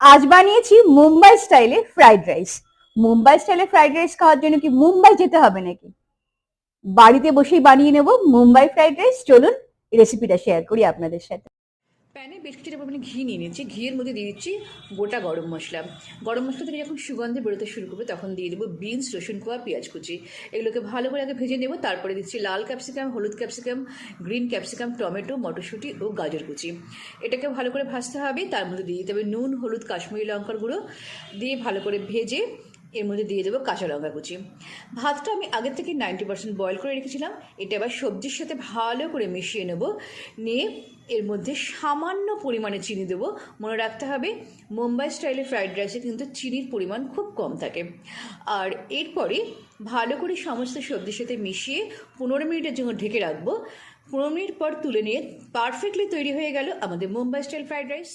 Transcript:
আজ বানিয়েছি মুম্বাই স্টাইলে ফ্রাইড রাইস। মুম্বাই স্টাইলে ফ্রাইড রাইস খাওয়ার জন্য কি মুম্বাই যেতে হবে নাকি? বাড়িতে বসেই বানিয়ে নেব মুম্বাই ফ্রাইড রাইস। চলুন রেসিপিটা শেয়ার করি আপনাদের সাথে। প্যানে বেশ কিছুটা পরিমাণে ঘি নিয়ে নিচ্ছি। ঘিয়ের মধ্যে দিয়ে দিচ্ছি গোটা গরম মশলা। গরম মশলা থেকে যখন সুগন্ধে বেরোতে শুরু করবে তখন দিয়ে দেবো বিনস, রসুন কোয়া, পেঁয়াজ কুচি। এগুলোকে ভালো করে আগে ভেজে নেব। তারপরে দিচ্ছি লাল ক্যাপসিকাম, হলুদ ক্যাপসিকাম, গ্রিন ক্যাপসিকাম, টমেটো, মটরশুঁটি ও গাজর কুচি। এটাকে ভালো করে ভাজতে হবে। তার মধ্যে দিয়ে দিতে হবে নুন, হলুদ, কাশ্মীরি লঙ্কার গুঁড়ো দিয়ে ভালো করে ভেজে এর মধ্যে দিয়ে দেবো কাঁচা লঙ্কা কুচি। ভাতটা আমি আগের থেকে 90% বয়েল করে রেখেছিলাম। এটা আবার সবজির সাথে ভালো করে মিশিয়ে নেব। নিয়ে এর মধ্যে সামান্য পরিমাণে চিনি দেবো। মনে রাখতে হবে মুম্বাই স্টাইলে ফ্রাইড রাইসে কিন্তু চিনির পরিমাণ খুব কম থাকে। আর এরপরে ভালো করে সমস্ত সবজির সাথে মিশিয়ে 15 মিনিটের জন্য ঢেকে রাখবো। 15 মিনিট পর তুলে নিয়ে পারফেক্টলি তৈরি হয়ে গেল আমাদের মুম্বাই স্টাইল ফ্রাইড রাইস।